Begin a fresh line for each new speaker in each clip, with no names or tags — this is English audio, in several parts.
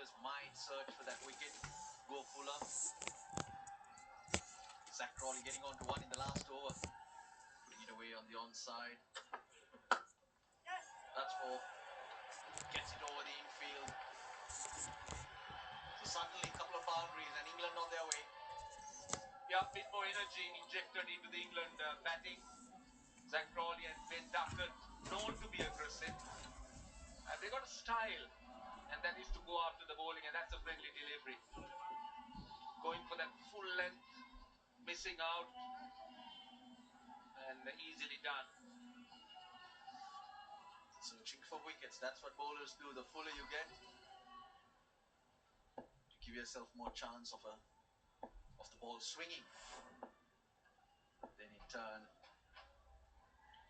bowlers might search for that wicket, go fuller. Zach Crawley getting on to one in the last over, putting it away on the onside. That's four. Gets it over the infield. So suddenly a couple of boundaries and England on their way.
Yeah, a bit more energy injected into the England batting. Zach Crawley and Ben Duckett, known to be aggressive. And they got a style, and that is to go after the bowling, and that's a friendly delivery. Going for that full length, missing out, and easily done.
Searching for wickets, that's what bowlers do. The fuller you get, to give yourself more chance of the ball swinging. Then in turn,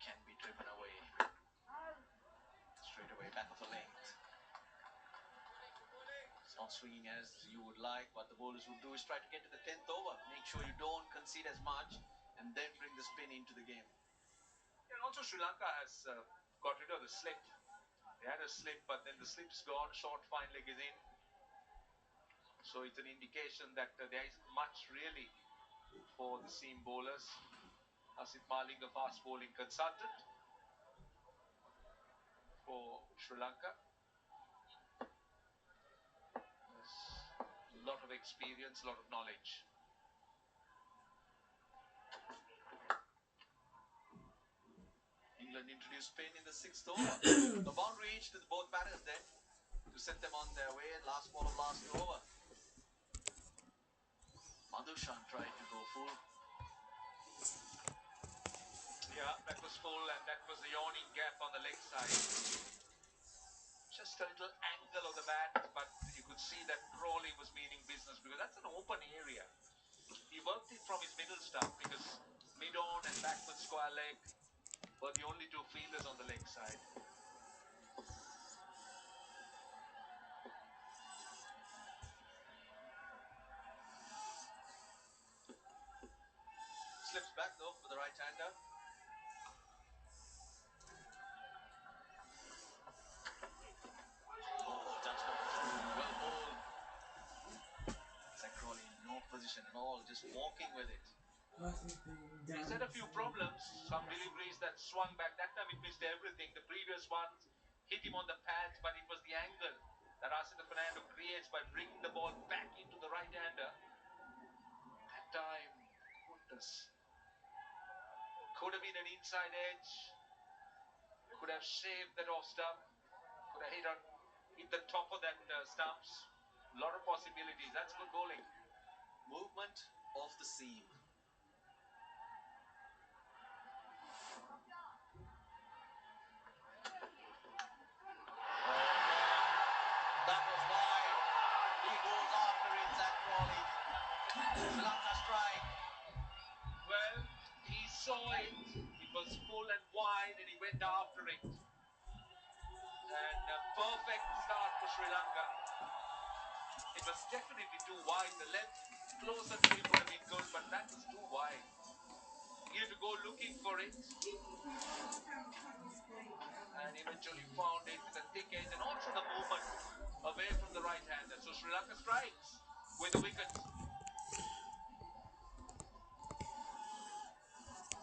can be driven away. Straight away, back of a length. It's not swinging as you would like. What the bowlers would do is try to get to the 10th over. Make sure you don't concede as much and then bring the spin into the game.
And also Sri Lanka has got rid of the slip. They had a slip, but then the slip's gone. Short fine leg is in. So it's an indication that there isn't much really for the seam bowlers. Asit Malik, the fast bowling consultant for Sri Lanka. A lot of experience, a lot of knowledge.
England introduced spin in the 6th over. The boundary each to both batters then to set them on their way. Last ball of last over. Madhushan tried to go full.
Yeah, that was full, and that was the yawning gap on the leg side. Just a little angle of the bat, but you could see that Crawley was meaning business because that's an open area. He worked it from his middle stump because mid-on and backward square leg were the only two fielders on the leg side.
Slips back though for the right-hander. Oh, that's not well bowled. Zach Crawley in no position at all, just walking with it.
He's had a few problems, some deliveries that swung back. That time it missed everything. The previous ones hit him on the pads, but it was the angle that Arsenal Fernando creates by bringing the ball back into the right-hander. That time, goodness. Could have been an inside edge. Could have shaved that off stump. Could have hit the top of that stumps. A lot of possibilities. That's good bowling.
Movement of the seam. That was wide. He goes after it, Zach Crawley. Sri Lanka strike.
Well, he saw it. It was full and wide, and he went after it. And a perfect start for Sri Lanka. It was definitely too wide. The length closer to him would have been good, but that was too wide. He had to go looking for it. And eventually found it with a thick edge and also the movement away from the right-hander. So Sri Lanka strikes with a wicket.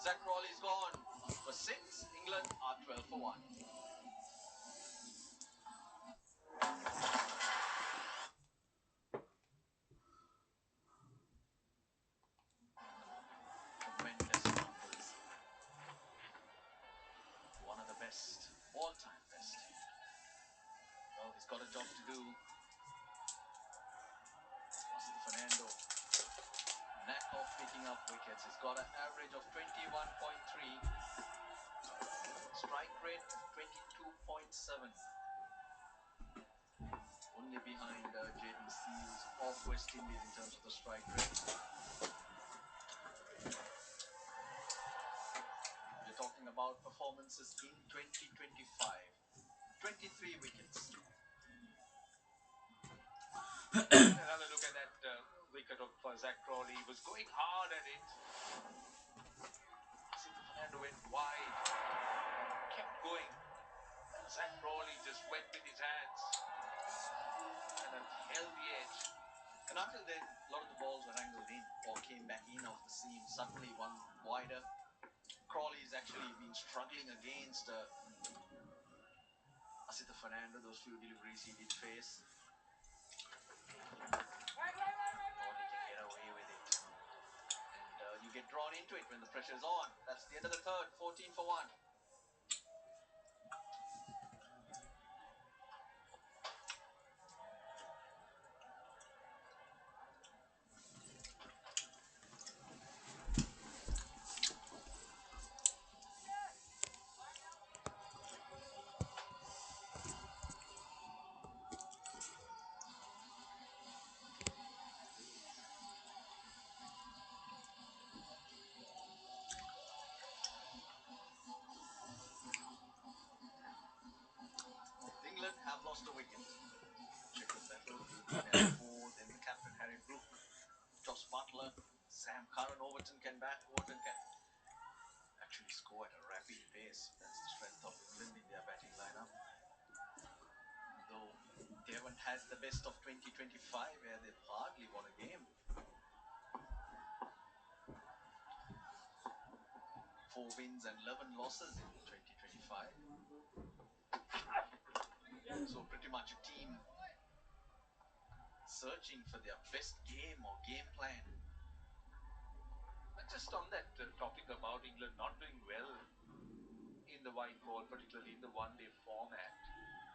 Zach Crawley's gone for 6. England are 12 for 1. Tremendous numbers. One of the best, all-time best. Well, he's got a job to do. Arsenal Fernando. Knack of picking up wickets. He's got an average of 21.3. Strike rate of 22.7. Only behind Jaden Seals of West Indies in terms of the strike rate. We're talking about performances in 2025. 23 wickets.
Another look at that wicket of Zach Crawley. He was going hard at it. Fernando went wide, kept going. Zach Crawley just went with his hands. And a
And until then, a lot of the balls were angled in or came back in off the seam. Suddenly, one wider. Crawley's actually been struggling against Asita Fernando. Those few deliveries he did face. Thought he can get away with it. And you get drawn into it when the pressure's on. That's the end of the third. 14 for 1. England have lost a wicket. Chequered battle, 18 and 4. Then the captain, Harry Brook, Joss Butler, Sam Curran. Overton can bat. Overton can actually score at a rapid pace. That's the strength of England in their batting lineup. Though they haven't had the best of 2025 where they've hardly won a game. 4 wins and 11 losses in 2025. So pretty much a team searching for their best game or game plan.
But just on that topic about England not doing well in the white ball, particularly in the one-day format,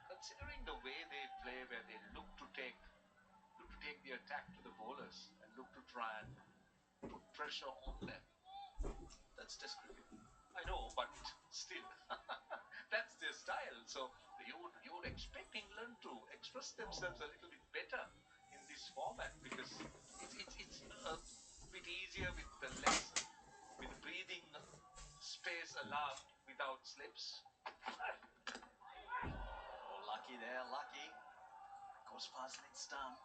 considering the way they play, where they look to take the attack to the bowlers and look to try and put pressure on them.
That's Test cricket.
I know, but still, that's their style. So you would expect England to express themselves a little bit better in this format, because it's a bit easier with the less, with breathing space allowed without slips.
Oh, lucky there, lucky. Goes past leg stump.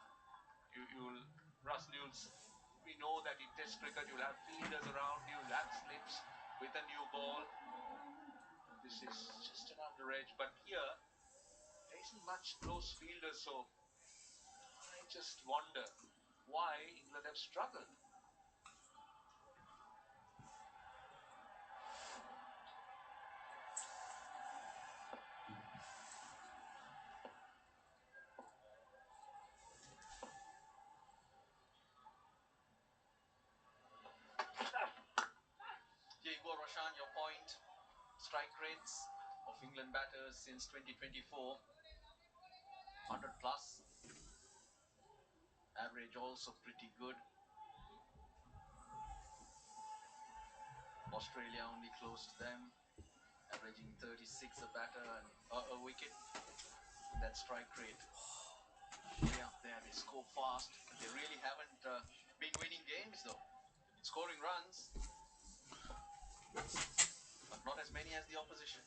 You'll Russell, we know that in Test cricket you'll have fielders around you, you'll have slips with a new ball. This is just an under edge, but here there isn't much close fielders, so I just wonder why England have struggled.
Here you go, Roshan, your point. Strike rates of England batters since 2024. 100 plus. Average also pretty good. Australia only close to them, averaging 36 a batter and a wicket. And that strike rate way up there. They score fast, but they really haven't been winning games though. They've been scoring runs, but not as many as the opposition.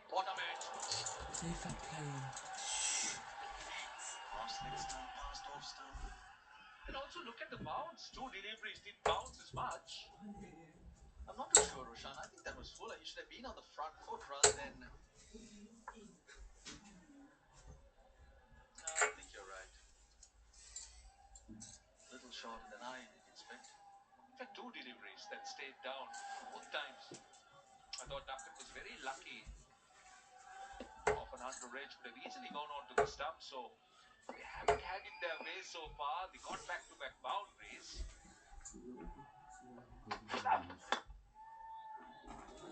What a match! Past leg stump, past off stump.
And also look at the bounce. Two deliveries didn't bounce as much.
I'm not too sure, Roshan. I think that was Fuller. He should have been on the front foot rather than. I think you're right. A little shorter than I did expect.
In fact, two deliveries that stayed down both times. I thought Duckett was very lucky. Off an under edge, could have easily gone on to the stump. So they haven't had it their way so far. They got back-to-back boundaries.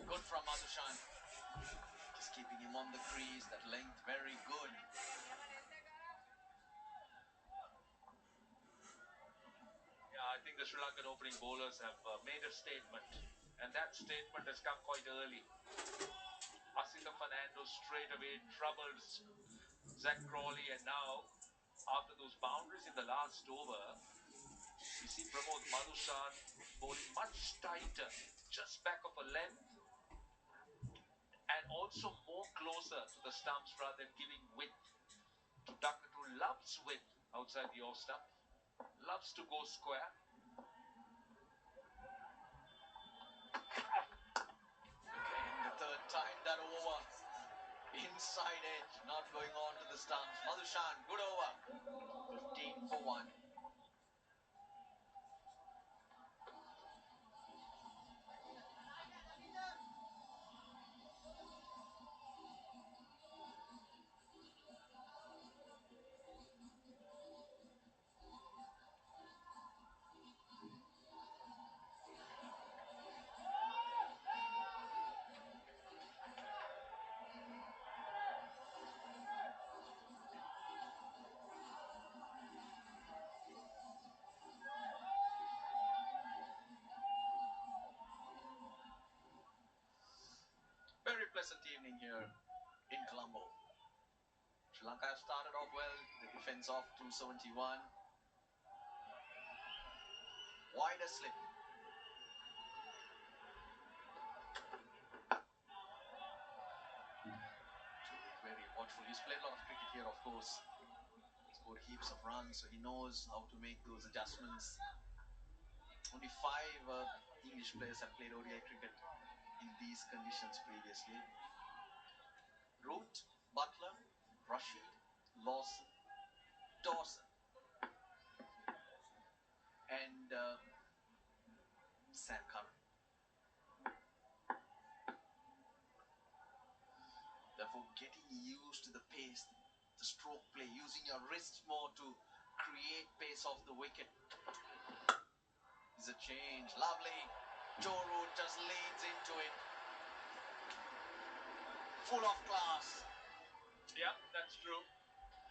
Good from Madhushan. Just keeping him on the crease. That length very good.
Yeah, I think the Sri Lankan opening bowlers have made a statement, and that statement has come quite early. Asita Fernando straight away troubled Zach Crawley, and now, after those boundaries in the last over, we see Pramod Madhushan bowling much tighter, just back of a length, and also more closer to the stumps rather than giving width to Duckett, who loves width outside the off stump, loves to go square.
And the third time that over. Inside edge, not going on to the stumps. Madhushan, good over. 15 for 1. Very pleasant evening here in Colombo. Sri Lanka have started off well. The defense off 271. Wider slip. To be very watchful. He's played a lot of cricket here, of course. Scored heaps of runs, so he knows how to make those adjustments. Only 5 English players have played ODI cricket in these conditions previously. Root, Butler, Rashid, Lawson, Dawson, and Sam Curran. Therefore, getting used to the pace, the stroke play, using your wrists more to create pace off the wicket is a change. Lovely. Joe Root just leans into it. Full of class.
Yeah, that's true.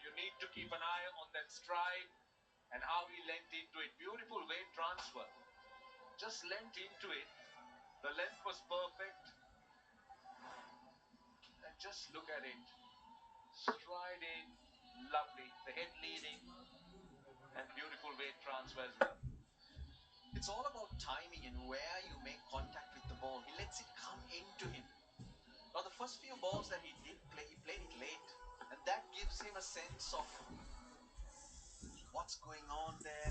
You need to keep an eye on that stride and how he leant into it. Beautiful weight transfer. Just leant into it. The length was perfect. And just look at it. Stride in. Lovely. The head leading. And beautiful weight transfer as well.
It's all about timing and where you make contact with the ball. He lets it come into him. Now, the first few balls that he did play, he played it late. And that gives him a sense of what's going on there.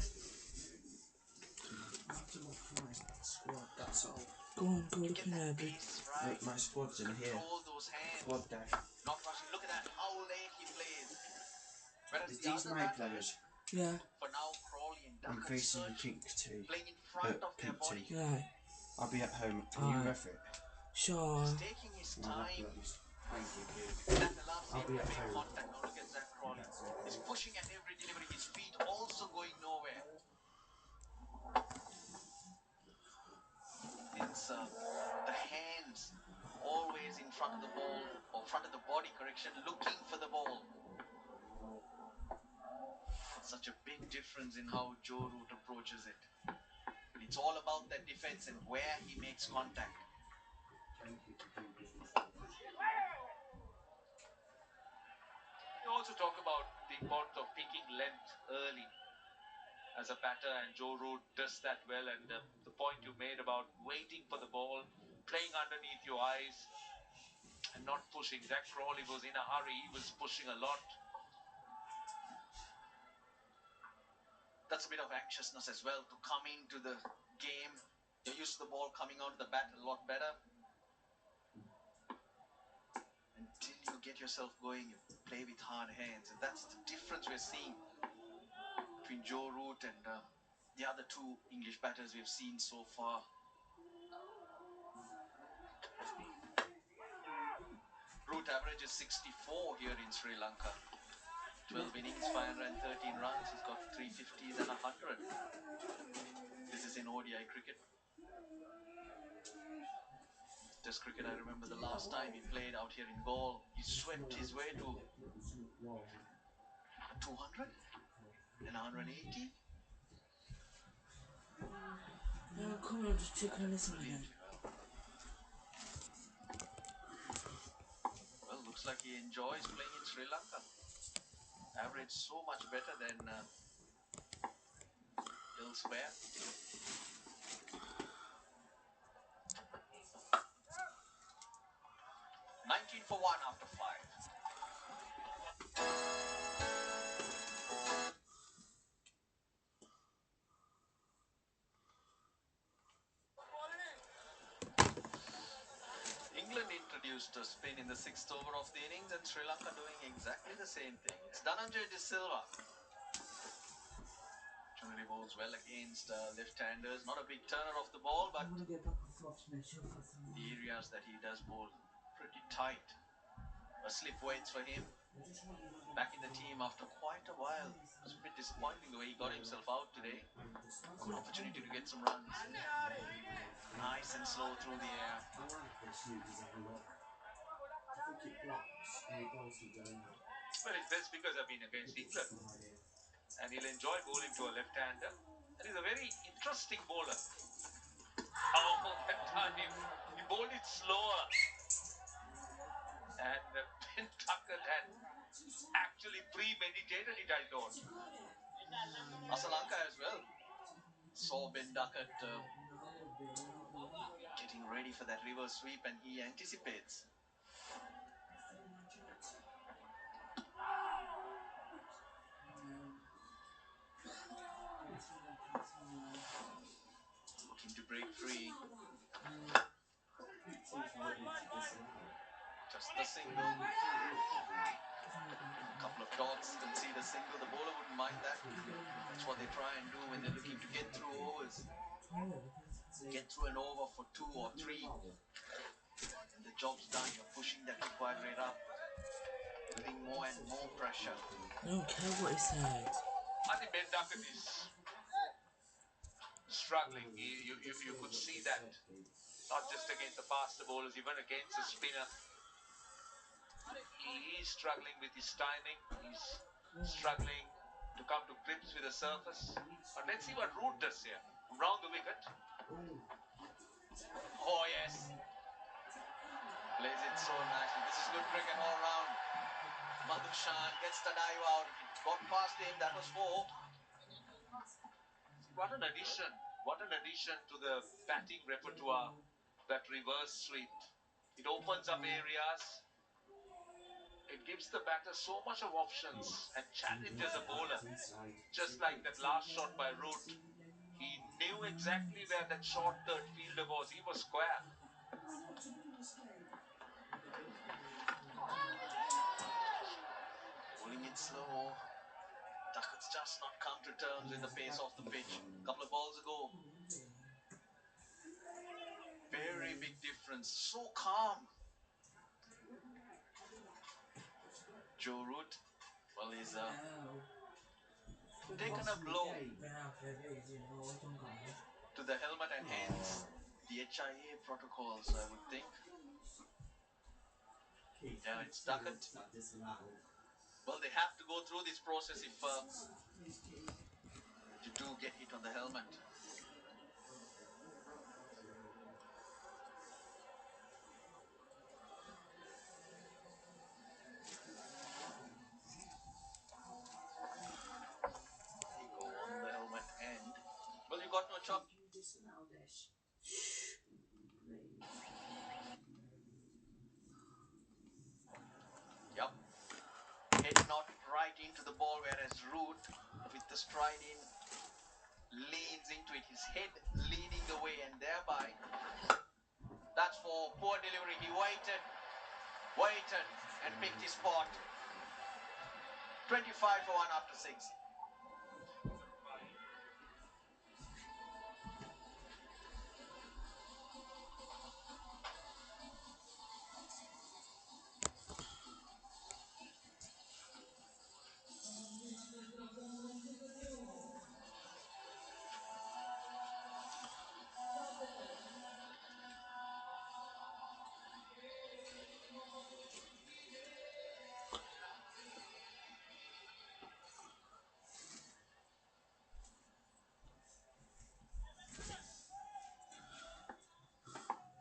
Squad, that's all.
Go on, go
You
look
get
in
that
there, dude.
pace right.
Look, my squad's in here.
Control those hands.
Squad dash.
Not rushing. Look at that, how late he plays. Whereas
Is
the
these
other
my
batters,
players?
Yeah,
for now, Crawley and
I'm
Duck and
facing the
Search,
pink tee.
playing in front of their
Pink
body.
tee.
yeah.
I'll be at home. Can you
Alright.
ref it?
Sure.
He's taking his
No, that
time.
blows. Thank you.
That allows
I'll
him
be
to
at
make
home.
contact. Now look at Zach Crawley. He's pushing at every delivery. His feet also going nowhere. It's the hands always in front of the ball, or front of the body, correction, looking for the ball. Such a big difference in how Joe Root approaches it. It's all about that defense and where he makes contact.
You also talk about the importance of picking length early as a batter, and Joe Root does that well. And the point you made about waiting for the ball, playing underneath your eyes, and not pushing. Zach Crawley was in a hurry. He was pushing a lot.
That's a bit of anxiousness as well to come into the game. You're used to the ball coming onto the bat a lot better. Until you get yourself going, you play with hard hands. And that's the difference we're seeing between Joe Root and the other 2 English batters we've seen so far. Root averages 64 here in Sri Lanka. 12 innings, 513 runs. He's got 350s and 100. This is in ODI cricket. Test cricket, I remember the last time he played out here in Gaul, he swept his way to 200 and 180.
No, come on, just check on this one again.
Brilliantly well. Well, looks like he enjoys playing in Sri Lanka. Average so much better than elsewhere. 19 for 1 after 5. England introduced introduced a spin in the 6th over of the innings, and Sri Lanka doing exactly the same thing. It's Dhananjay De Silva. Generally bowls well against left-handers. Not a big turner off the ball, but
I'm gonna get back and forth to make sure for some
the areas that he does bowl pretty tight. A slip waits for him. Back in the team after quite a while. It was a bit disappointing the way he got himself out today. Good opportunity to get some runs. Nice and slow through the air.
Well, his best figures have been against England, and he'll enjoy bowling to a left-hander. And he's a very interesting bowler. Oh, that time he bowled it slower, and Ben Tucker had actually premeditated it, I thought.
Asalanka as well. Saw Ben Duckett getting ready for that reverse sweep, and he anticipates. Looking to break free. Just the single. Couple of dots, concede a single. The bowler wouldn't mind that. That's what they try and do when they're looking to get through overs. Get through an over for 2 or 3. And the job's done. You're pushing that required rate up. Building more and more pressure.
I don't care what he said.
I think Ben Duckett is struggling. You could see that, not just against the faster bowlers, even against the spinner. He's struggling with his timing. He's struggling to come to grips with the surface. But let's see what Root does here. Round the wicket.
Oh, yes. Plays it so nicely. This is good cricket all round. Madhushan gets the dive out. If it got past him, that was 4.
What an addition. What an addition to the batting repertoire, that reverse sweep. It opens up areas. It gives the batter so much of options and challenges a bowler. Just like that last shot by Root. He knew exactly where that short third fielder was. He was square.
Pulling it slow. Duckett's just not come to terms with the pace of the pitch. A couple of balls ago. Very big difference. So calm. Joe Root, well, he's taken a blow to the helmet, and hence the HIA protocols, I would think. Yeah, it's Duckett. Well, they have to go through this process if you do get hit on the helmet. They go on the helmet, and well, you got no choice. Yep. Head not right into the ball, whereas Root, with the stride in, leans into it. His head leading the way, and thereby, that's for poor delivery. He waited, and picked his spot. 25 for 1 after 6.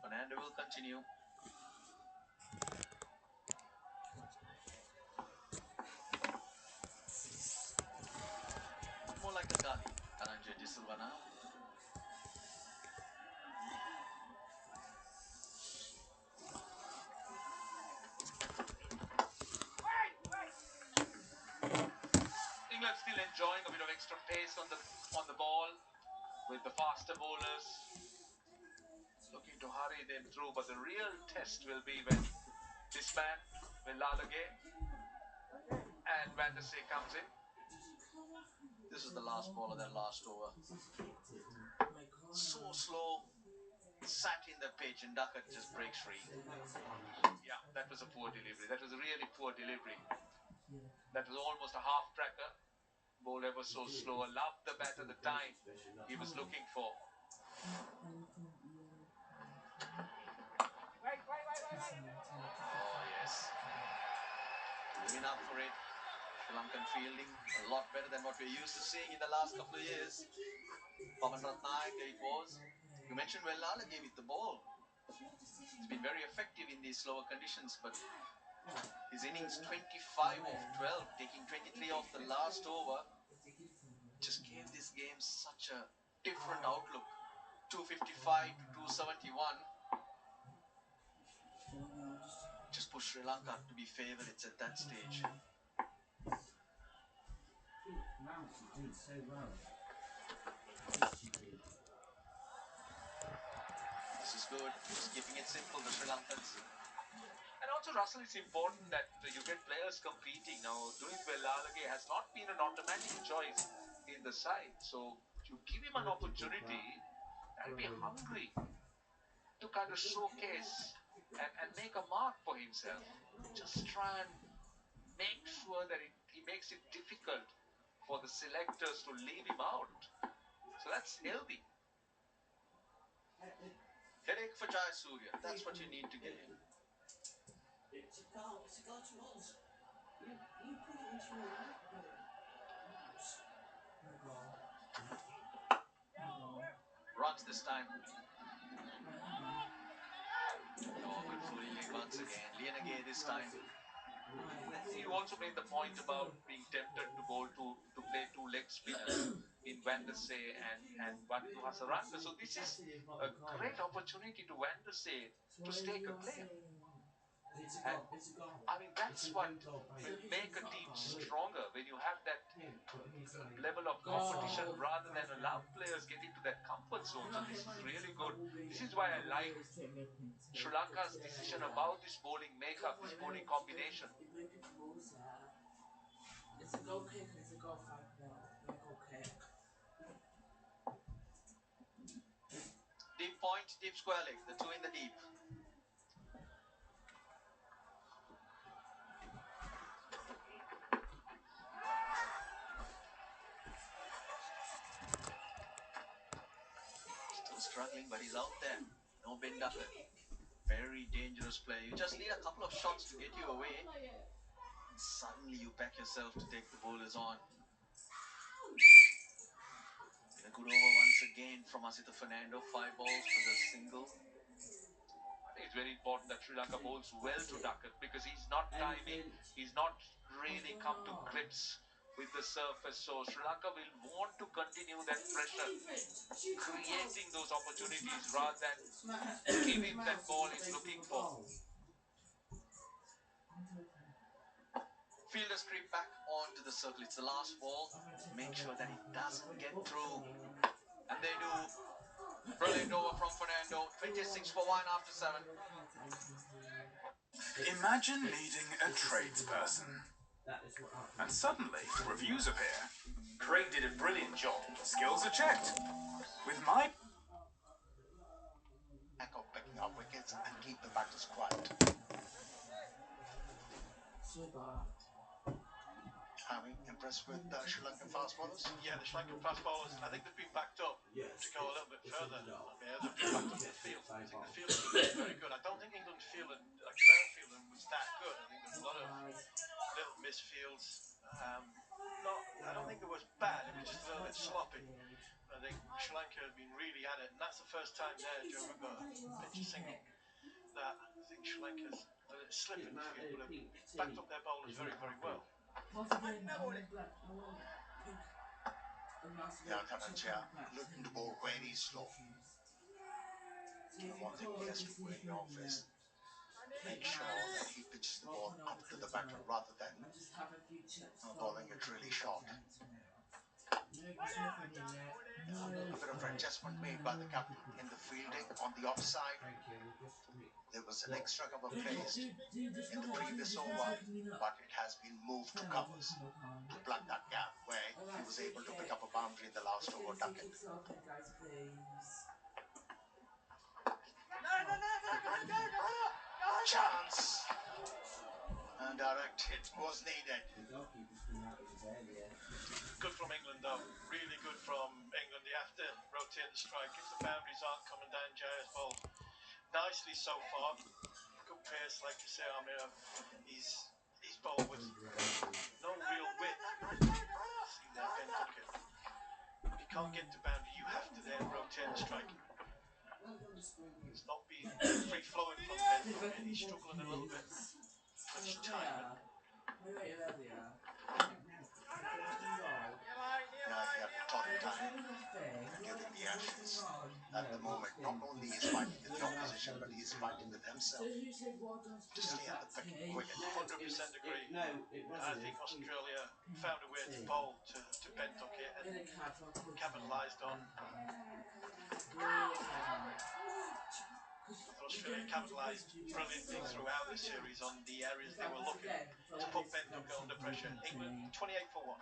Fernando will continue. More like a gully. Dhananjay De Silva now.
England still enjoying a bit of extra pace on the ball with the faster bowlers looking to hurry them through. But the real test will be when This man, Villalage, and Van der Sar comes in.
This is the last ball of that last over.
My God.
So slow, sat in the pitch, and Duckett just breaks free.
Yeah, that was a poor delivery. That was a really poor delivery. That was almost a half tracker. Ball ever so slow. Loved the bat at the time he was looking for.
Oh, yes. Living up for it. Sri Lankan fielding a lot better than what we're used to seeing in the last couple of years. Pavan Ratnayake it was. You mentioned Vellalage with the ball. He's been very effective in these slower conditions, but his innings 25 of 12, taking 23 off the last over, just gave this game such a different outlook. 255 to 271. Just push Sri Lanka to be favourites at that stage.
Doing so well.
This is good. Just keeping it simple, the Sri Lankans.
And also, Russell, it's important that you get players competing. Now, doing Villalage has not been an automatic choice in the side. So, you give him an opportunity, that'll be hungry to kind of showcase and make a mark for himself. Just try and make sure that he makes it difficult for the selectors to leave him out. So that's healthy.
Headache for Jayasuriya. That's what you need to give him. Runs this time. Oh, good fielding once again. Lianage this time.
You also made the point about being tempted to bowl to play two leg spinners in Van der Sar and Wanindu Hasaranga. So this is a great opportunity to Van der Sar to stake a claim. And I mean, that's what will make a team stronger when you have that level of competition rather than allow players get into that comfort zone. So this is really good. This is why I like Sri Lanka's decision about this bowling makeup, this bowling combination.
It's a goal kick and it's a goal 5-0. Yeah, goal kick.
Deep point, deep square leg. The two in the deep. Still struggling, but he's out there. No Ben Duckett. Very dangerous player. You just need a couple of shots to get you away. And suddenly you back yourself to take the bowlers on. Been a good over once again from Asitha Fernando. 5 balls for the single.
I think it's very important that Sri Lanka bowls well to Duckett because he's not timing. He's not really come to grips with the surface. So Sri Lanka will want to continue that pressure, creating those opportunities rather than give him that ball he's looking for.
Fielders creep back onto the circle. It's the last ball. Make sure that it doesn't get through. And they do. Brilliant over from Fernando. 26 for 1 after 7.
Imagine needing a tradesperson, and suddenly reviews appear. Craig did a brilliant job. Skills are checked. With my
Lack of picking up wickets and keep the batters quiet. Harry, impressed with Sri Lankan fast bowlers?
Yeah, the Sri Lankan fast bowlers, I think they've been backed up to go a little bit further. I mean, they've been backed up in the field. I think the fielding has been very good. I don't think England fielding, like their fielding was that good. I think there's a lot of little misfields. I don't think it was bad, it was just a little bit sloppy. I think Sri Lanka have been really at it, and that's the first time there, Joe, we've got a pitch a single that I think Sri Lanka's a little slip in the field, but have backed up their bowlers very, very well.
Yankaranja looking to bowl very slow. And one thing he has to be wary of is make sure that he pitches the ball up to the batter rather than bowling it really short. A bit of adjustment made by the captain in the fielding on the offside. There was an extra cover placed in the previous over, but it has been moved to covers to plug that gap where he was able to pick up a boundary in the last over, duck it.
Guys, please.
Chance! And direct hit was needed.
Good from England, though. Really good from England. They have to rotate the strike if the boundaries aren't coming down Jair's bowl. Nicely so far. Good pace, like you say, Amir. He's bowled with no real width. See there, Ben took it. If you can't get to boundary, you have to then rotate the strike. It's not been free flowing from Ben took it. He's struggling a little bit. Much time.
Yeah, he had ton of time during the Ashes. At the moment, not only is fighting with the opposition, but he's fighting with himself to stay at the picking wicket.
100% agree. I think Australia found a way to bowl to Ben Duckett and capitalised on. Australia capitalised brilliantly throughout the series on the areas they were looking to put Ben Duckett under pressure. England 28 for 1.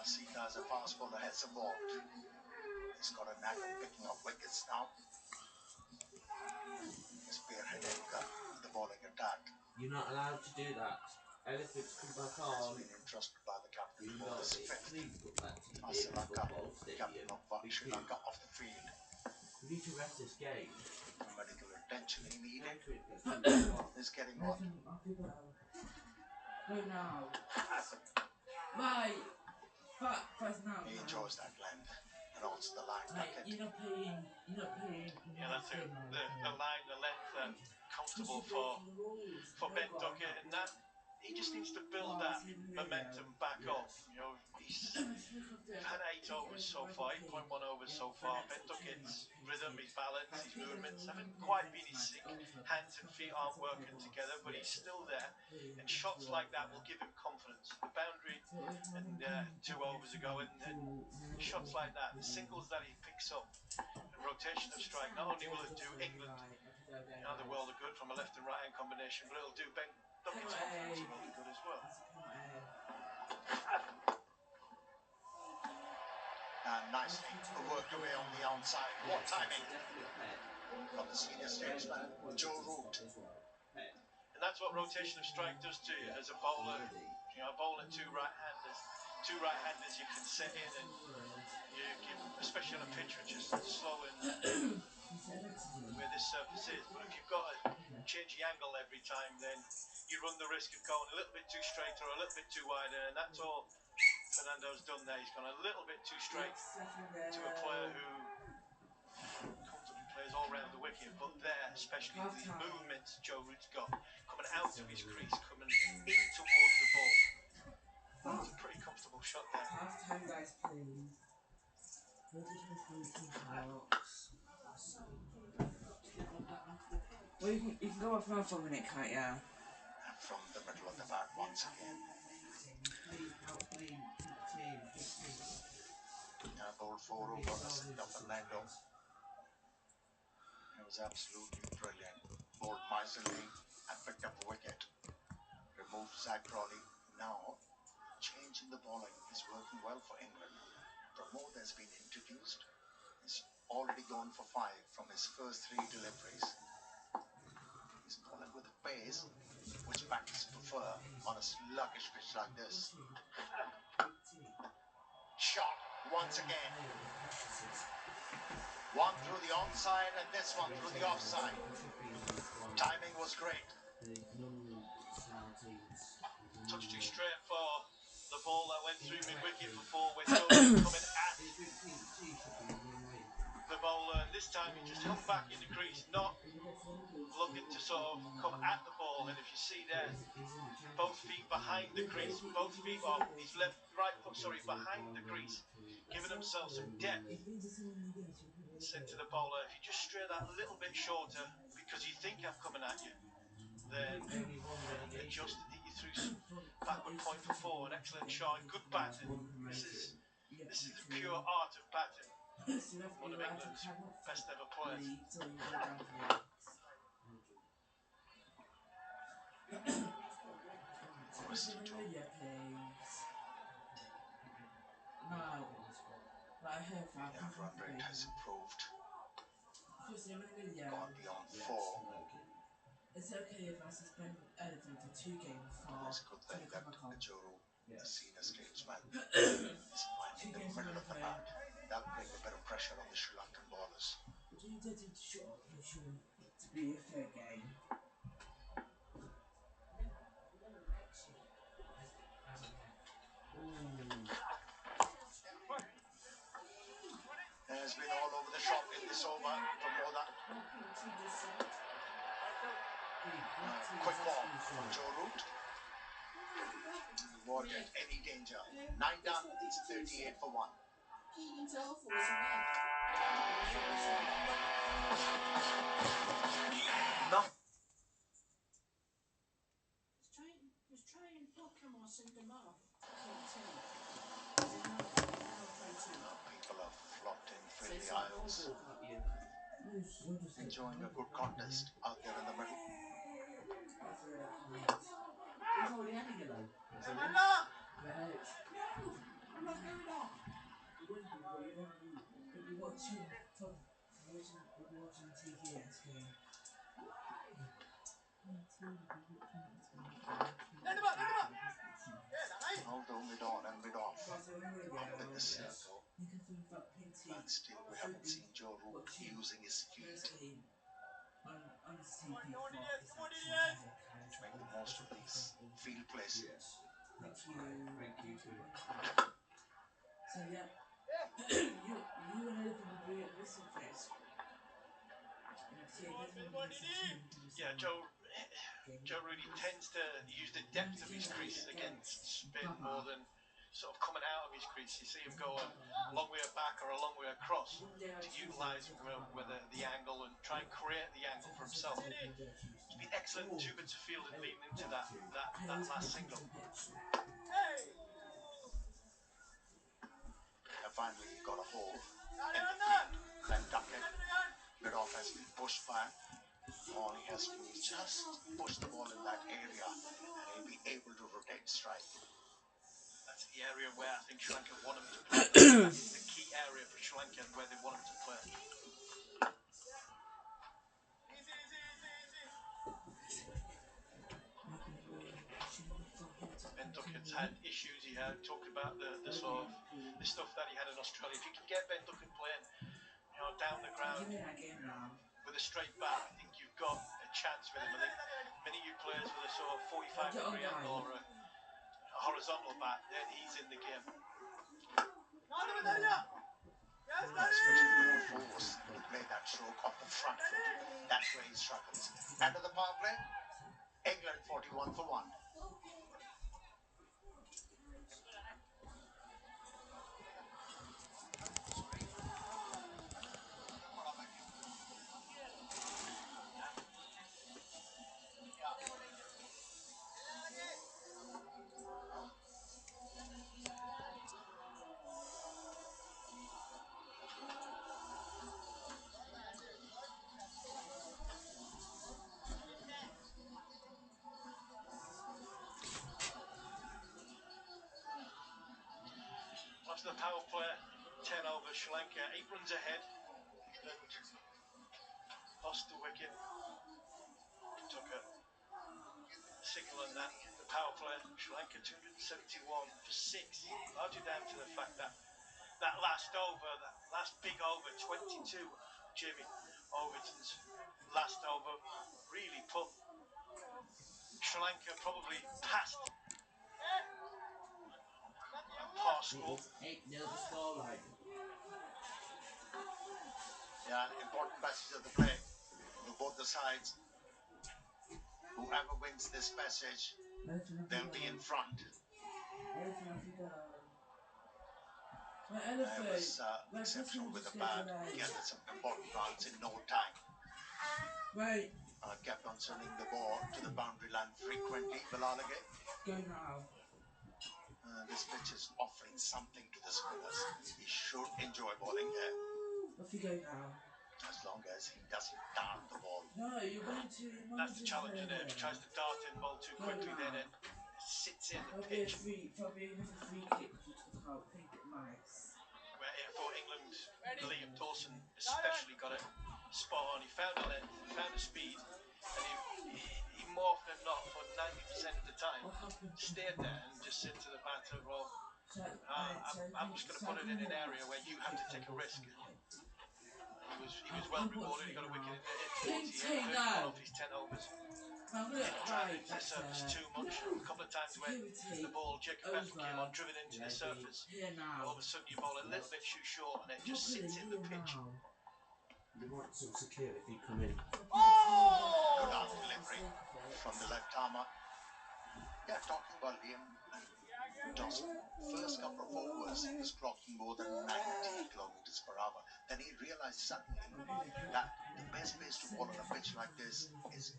Sita as a fast bowler has evolved. He's got a knack of picking up wickets now. Spearheading the bowling attack.
You're not allowed to do that. Elephants come back
Has
on.
been entrusted by the captain to
You
bowl
know,
this
it's
fifth.
please put that TV
Sri
in the
Lanka,
football
captain
stadium.
of Sri Lanka off the field.
We need to rest this game.
Medical attention he needed. Is getting
Go
on.
now. Right. First now.
He enjoys that length and also the line ducket.
You're not playing.
Yeah, that's it. The line, the length, comfortable for Ben Duckett, and that he just needs to build that momentum back up. You know, he's had 8 overs so far, 8.1 overs so far. Ben Duckett's rhythm, his balance, his movements haven't quite been his sync. Hands and feet aren't working together, but he's still there. And shots like that will give him confidence. The boundary and 2 overs ago, and shots like that, the singles that he picks up, and rotation of strike, not only will it do England and the world are good from a left and right hand combination, but it'll do Ben Duckett's confidence a world of good as well.
And nicely worked away on the outside. What timing from the senior statesman, Joe Root.
And that's what rotation of strike does to you as a bowler. You know, bowling two right-handers you can set in, and you give, especially on a pitch which is slow and where this surface is. But if you've got to change the angle every time, then you run the risk of going a little bit too straight or a little bit too wide, and that's all Fernando's done there. He's gone a little bit too straight to a player who comfortably plays all round the wicket, but there, especially the movements Joe Root's got, coming out of his crease, coming in towards the ball. It's a pretty comfortable shot there.
Half time, guys, please. Well, you can go off now for a minute, can't you?
And from the middle of the bat once again. Bowled 4 over of Fernando. It was absolutely brilliant. Bowled miserly and picked up a wicket. Removed Zach Crawley. Now, change in the bowling is working well for England. Pramod has been introduced. He's already gone for 5 from his first 3 deliveries. He's bowling with a pace which batters prefer on a sluggish pitch like this. Shot once again. One through the onside and this one through the offside. Timing was great.
Touch too straight for the ball that went through mid-wicket for 4, where Joe Root coming at the bowler, and this time he just hung back in the crease, not looking to sort of come at the ball. And if you see there, both feet behind the crease, both feet, well, his right foot, sorry, behind the crease, giving himself some depth. Said to the bowler, if you just stray that little bit shorter, because you think I'm coming at you, then adjust and hit you through backward point for 4. An excellent shot, good batting. This is the pure art of batting. One of England's best ever players.
Yeah, run rate has improved. Gone beyond 4.
It's okay if I suspend anything for 2 games for
It's good that
the Cover Cup.
Joru, the senior statesman, is finding the middle of the bat. That'll bring a bit of pressure on the Sri Lankan bowlers.
Would you get him to shut up for sure to be a fair game?
Has been all over the shop in this over for more than quick ball from Joe Root. Avoided any danger. 9 done. It's 38 for 1. No.
Just try and block him or send him off.
People have flocked in from the aisles, enjoying a good contest out there in the middle.
He's already had a yellow. I'm not going off. You wouldn't be, but you'll be watching TVS game.
Although mid on and mid off up in the circle, but still we haven't seen Joe Root using his feet to make the most of these field places.
Thank you. So yeah, you and Elephant will be at this face.
Yeah, Joe really tends to use the depth of his crease against spin more than sort of coming out of his crease. You see him go a long way back or a long way across to utilise whether the angle and try and create the angle for himself. It's been excellent in 2 bits of field and leading into that last single.
And finally he got a hole in the field. Then Duckett, mid off has been pushed back. All he has to do is just push the ball in that area and he'll be able to rotate strike.
That's the area where I think Sri Lanka want him to play. That is the key area for Sri Lanka and where they want him to play. Ben Duckett's had issues. He had talked about the sort of the stuff that he had in Australia. If you can get Ben Duckett playing, down the ground with a straight bat, I think you've got a chance with him. I think many of you players with a sort of 45-degree angle or a horizontal bat, then he's in the game.
Especially more force to play that stroke off the front foot. That's where he struggles. End of the power play, England 41 for 1.
After the power play, 10 over Sri Lanka, 8 runs ahead. England lost the wicket. Took a single on that. The power play, Sri Lanka 271 for 6. Largely down to the fact that that last over, that last big over, 22 Jamie Overton's last over really put Sri Lanka probably past a par
It
score.
is 8-0 the scoreline.
Yeah, important passage of the play for both the sides. Whoever wins this passage, they'll be in front. It was exceptional with the bat. Gathered some important runs in no time.
Right.
Kept on sending the ball to the boundary line frequently. Balalage.
Go now.
This pitch is offering something to the spinners. He should enjoy bowling here.
Off you go now.
As long as he doesn't dart the ball.
No, you're going to.
That's the challenge, isn't it? If he tries to dart in ball too quickly, then it sits in the pitch.
Probably another free kick you took out. Think it nice.
Where for England, Liam Dawson especially got it spot on. He found a length, he found a speed, and he more often than not, for 90% of the time, stayed there and just said to the batter, well, I'm just going to put it in an area where you have to take a risk. He was well rewarded. He got a wicket in towards the end, 31 off his 10 overs. Didn't drive into the surface too much. A couple of times when the ball, Jacob Bethel came on, driven into the surface. All of a sudden you bowl a little bit too short and it just sits in the pitch.
You want some security come in.
Good arm delivery from the left armer. Yeah, talking about Liam Dawson. First couple of overs, he was clocking more than 90 kilometers per hour. Then he realized suddenly that the best pace to bowl on a pitch like this is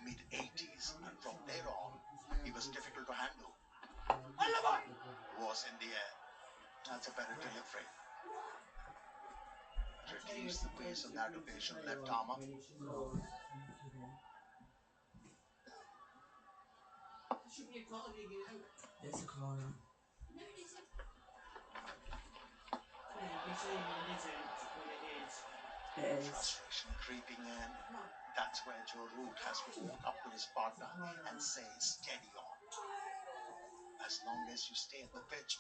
mid-80s. And from there on, he was difficult to handle. Was in the air. That's a better delivery. Reduce the pace on that occasion, left armer.
It's a corner.
Frustration creeping in. That's where Joe Root has to walk up to his partner and say, steady on. As long as you stay at the pitch,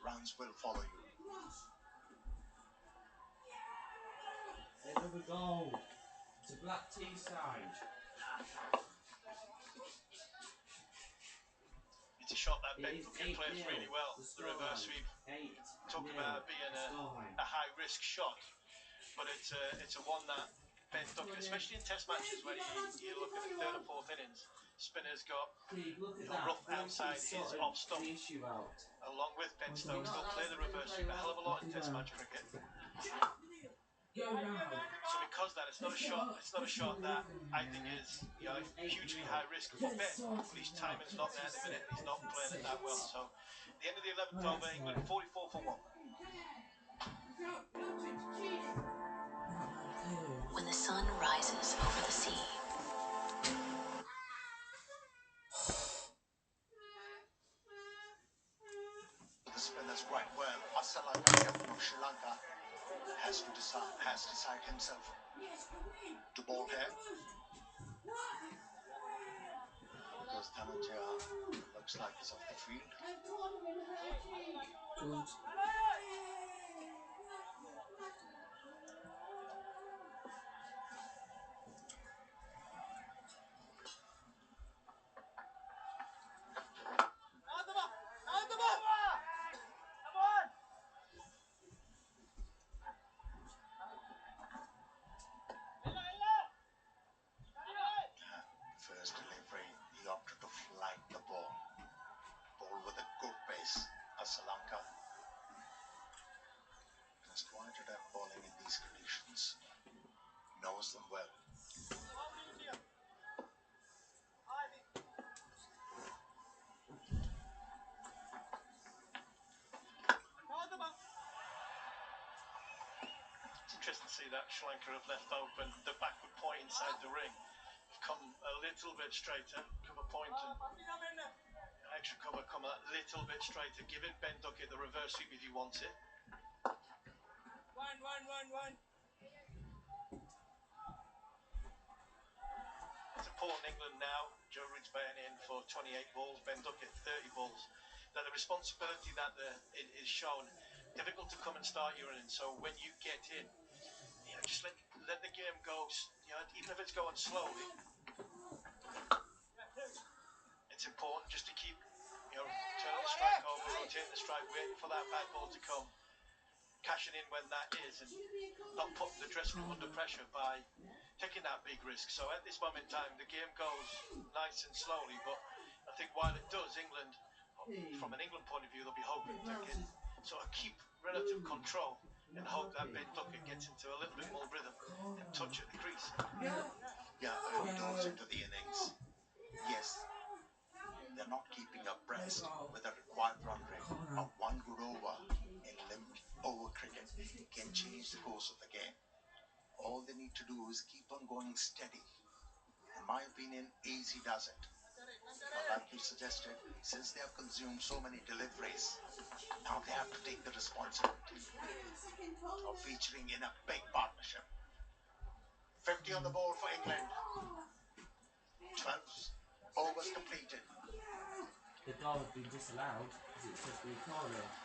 runs will follow you.
There we go. To Black Tea side.
It's a shot that Ben Bucket plays really well. The reverse sweep. Talk about being a high-risk shot, but it's a one that Ben Duckett, especially in Test matches when you look at the third or fourth innings, spinner's got rough outside his off stump. Along with Ben Stokes, they'll play the reverse sweep a hell of a lot in Test match cricket. So because that, it's not a shot that I think is hugely high risk for Ben. But his timing's not there at the minute. He's not playing it that well. So the end of the 11th over, England 44 for 1.
When the sun rises over the sea.
The spinners quite well. Asalaka, captain of Sri Lanka, has decided himself to bowl here. Because Dhananjaya looks like he's off the field.
Good.
First delivery, he opted to flank the ball. Ball with a good pace, Asalanka. Has quite adept bowling in these conditions. Knows them well.
It's interesting to see that Sri Lanka have left open the backward point inside the ring. Come a little bit straighter, cover point and extra cover come a little bit straighter, giving Ben Duckett the reverse sweep if he wants it. It's important England now. Joe Root's batting in for 28 balls, Ben Duckett 30 balls. Now the responsibility that is shown, difficult to come and start your innings. So when you get in, just let the game go. You know, even if it's going slowly, it's important just to keep, you know, turning the strike over, rotating the strike, waiting for that bad ball to come, cashing in when that is, and not putting the dressing room under pressure by taking that big risk. So at this moment in time, the game goes nice and slowly, but I think while it does, England, from an England point of view, they'll be hoping to get, sort of keep relative control and hope that Ben Ducker gets into a little bit more rhythm and touch at the crease.
Yeah, early doors into the innings. Yes, they're not keeping abreast with the required run rate of one good over in limit over cricket can change the course of the game. All they need to do is keep on going steady. In my opinion, easy does it. Now, like you suggested, since they have consumed so many deliveries, now they have to take the responsibility of featuring in a big partnership. 50 on the board for England. 12 overs completed.
The goal has been disallowed because it's supposed to be a corner.